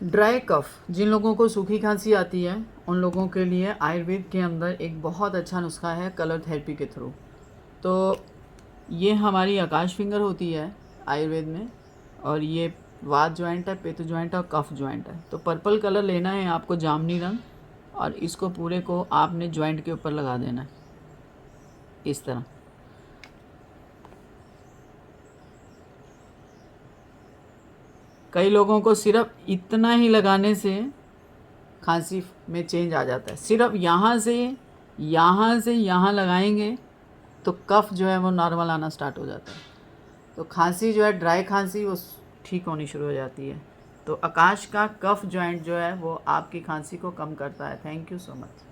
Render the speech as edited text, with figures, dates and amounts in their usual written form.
Dry cough, जिन लोगों को सूखी खांसी आती है उन लोगों के लिए आयुर्वेद के अंदर एक बहुत अच्छा नुस्खा है कलर थेरेपी के थ्रू। तो ये हमारी आकाश फिंगर होती है आयुर्वेद में, और ये वात जॉइंट है, पित्त जॉइंट है और कफ जॉइंट है। तो पर्पल कलर लेना है आपको, जामनी रंग, और इसको पूरे को आपने जॉइंट के ऊपर लगा देना है इस तरह। कई लोगों को सिर्फ इतना ही लगाने से खांसी में चेंज आ जाता है। सिर्फ यहाँ से यहाँ लगाएंगे तो कफ जो है वो नॉर्मल आना स्टार्ट हो जाता है। तो खांसी जो है, ड्राई खांसी, वो ठीक होनी शुरू हो जाती है। तो आकाश का कफ जॉइंट जो है वो आपकी खांसी को कम करता है। Thank you so much.